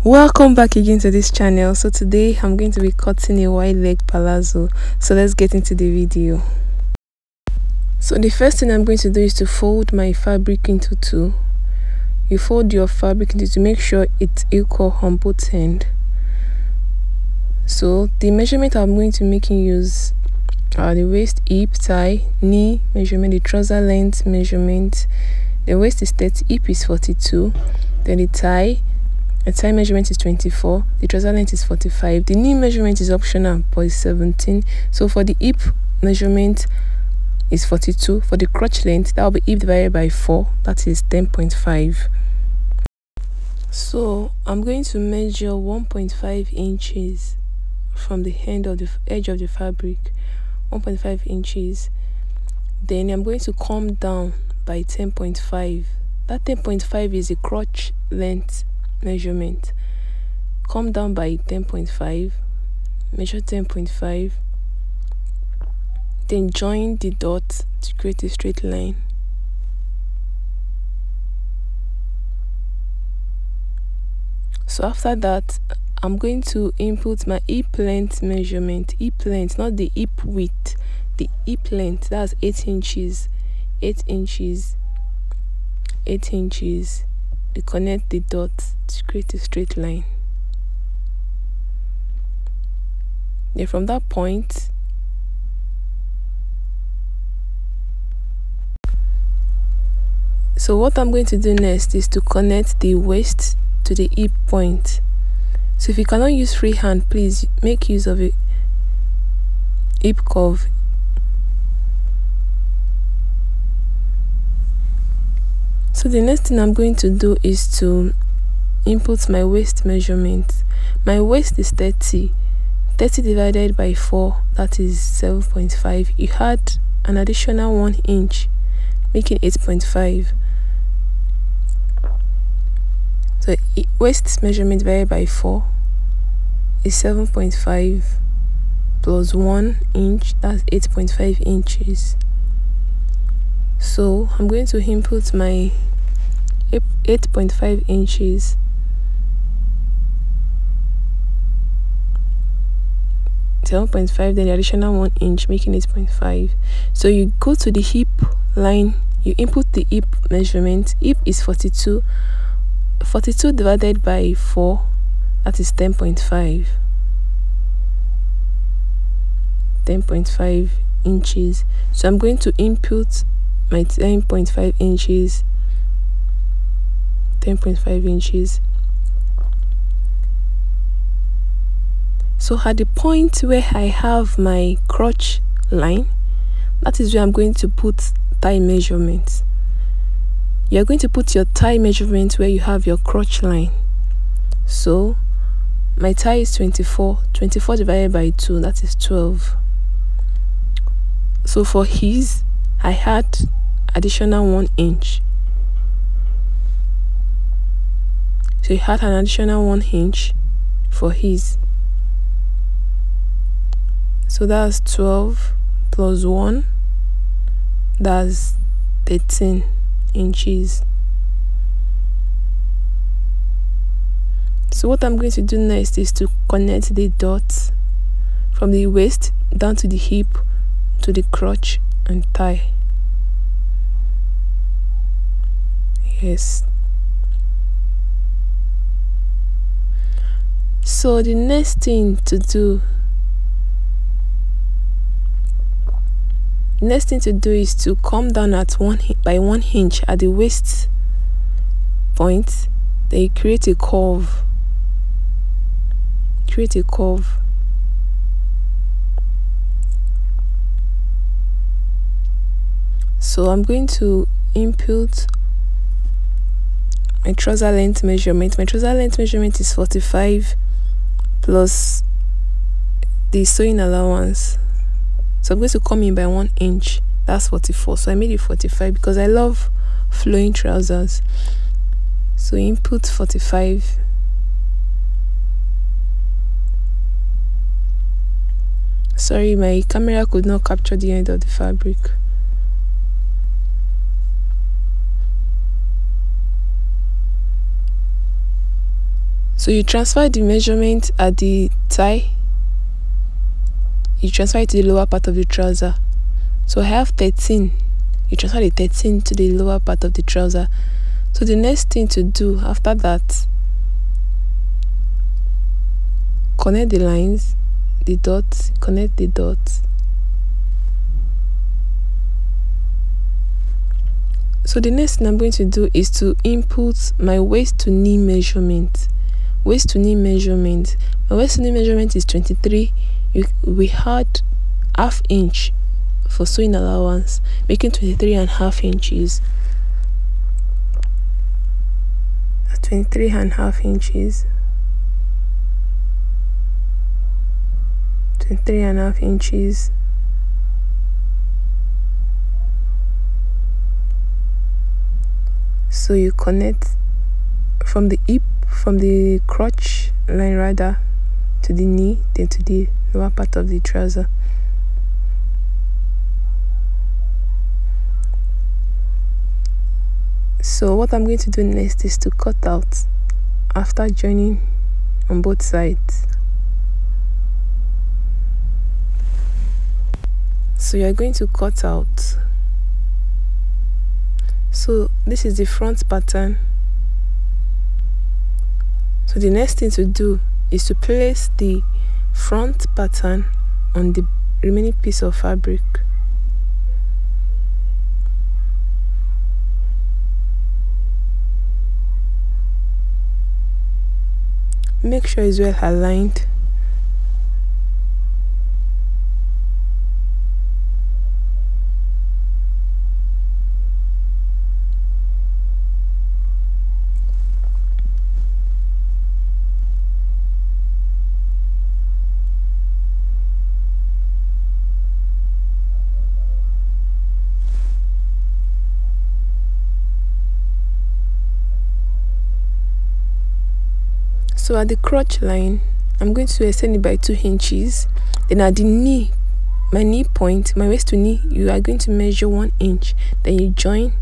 Welcome back again to this channel. So today I'm going to be cutting a wide leg palazzo. So let's get into the video. So the first thing I'm going to do is to fold my fabric into two. You fold your fabric into to make sure it's equal on both ends. So the measurement I'm going to make use are the waist, hip, thigh, knee measurement, the trouser length measurement. The waist is 30, hip is 42, then the thigh measurement is 24, the trouser length is 45. The knee measurement is optional but is 17. So for the hip measurement is 42. For the crotch length, that will be hip divided by 4, that is 10.5. So I'm going to measure 1.5 inches from the end of the edge of the fabric, 1.5 inches. Then I'm going to come down by 10.5. That 10.5 is the crotch length measurement. Come down by 10.5, measure 10.5, then join the dot to create a straight line. So after that, I'm going to input my hip length measurement. Hip length, not the hip width, the hip length. That's 8 inches. 8 inches. 8 inches. To connect the dots to create a straight line. Then from that point, so what I'm going to do next is to connect the waist to the hip point. So if you cannot use free hand, please make use of a hip curve. So the next thing I'm going to do is to input my waist measurement. My waist is 30. 30 divided by 4, that is 7.5. You add an additional 1 inch, making 8.5. So waist measurement divided by 4 is 7.5 plus 1 inch, that's 8.5 inches. So I'm going to input my 8.5 inches. Then the additional 1 inch, making 8.5. So you go to the hip line, you input the hip measurement. Hip is 42. 42 divided by 4, that is 10.5. 10.5 inches. So I'm going to input my 10.5 inches. 10.5 inches. So at the point where I have my crotch line, that is where I'm going to put thigh measurement. You're going to put your thigh measurement where you have your crotch line. So my thigh is 24. 24 divided by 2, that is 12. So for his, I had additional 1 inch. So he had an additional 1 inch for his. So that's 12 plus 1, that's 13 inches. So what I'm going to do next is to connect the dots from the waist down to the hip to the crotch and thigh. Yes. So the next thing to do is to come down at 1 inch at the waist point. Then you create a curve. So I'm going to input my trouser length measurement. My trouser length measurement is 45 plus the sewing allowance. So I'm going to come in by 1 inch, that's 44. So I made it 45 because I love flowing trousers. So input 45. Sorry, my camera could not capture the end of the fabric. So you transfer the measurement at the thigh, you transfer it to the lower part of the trouser. So I have 13, you transfer the 13 to the lower part of the trouser. So the next thing to do after that, connect the lines, the dots, connect the dots. So the next thing I'm going to do is to input my waist to knee measurement. Waist to knee measurement. My waist to knee measurement is 23. We had ½ inch for sewing allowance, making 23.5 inches. 23.5 inches. 23.5 inches. So you connect from the hip, from the crotch line rather, to the knee, then to the lower part of the trouser. So what I'm going to do next is to cut out after joining on both sides. So you're going to cut out. So this is the front pattern. So the next thing to do is to place the front pattern on the remaining piece of fabric. Make sure it's well aligned. So at the crotch line, I'm going to extend it by 2 inches. Then at the knee, my knee point, my waist to knee, you are going to measure 1 inch. Then you join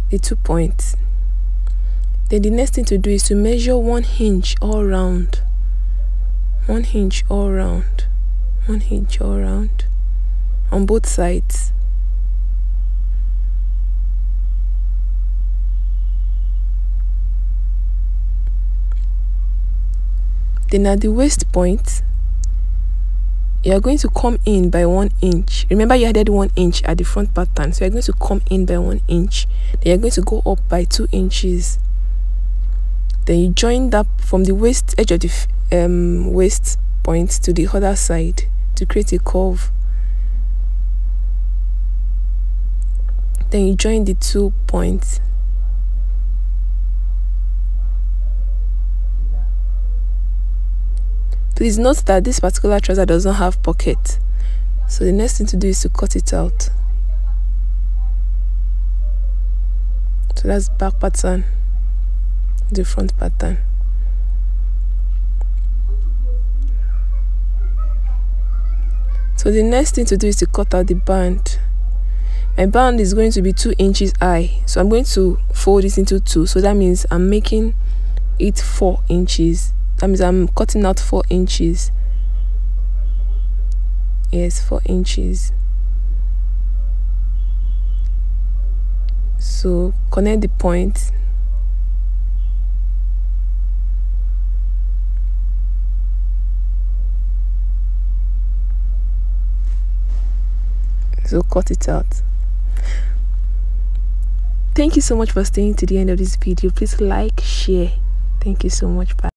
the 2 points. Then the next thing to do is to measure 1 inch all round. 1 inch all round. 1 inch all round on both sides. Then at the waist point, you are going to come in by 1 inch. Remember you added 1 inch at the front pattern, so you're going to come in by 1 inch. Then you're going to go up by 2 inches. Then you join that from the waist edge of the waist point to the other side to create a curve. Then you join the 2 points. Please note that this particular trouser does not have pocket. So the next thing to do is to cut it out. So that's back pattern, the front pattern. So the next thing to do is to cut out the band. My band is going to be 2 inches high. So I'm going to fold this into 2. So that means I'm making it 4 inches. That means I'm cutting out 4 inches. Yes, 4 inches. So connect the point. So cut it out. Thank you so much for staying to the end of this video. Please like, share. Thank you so much. Bye.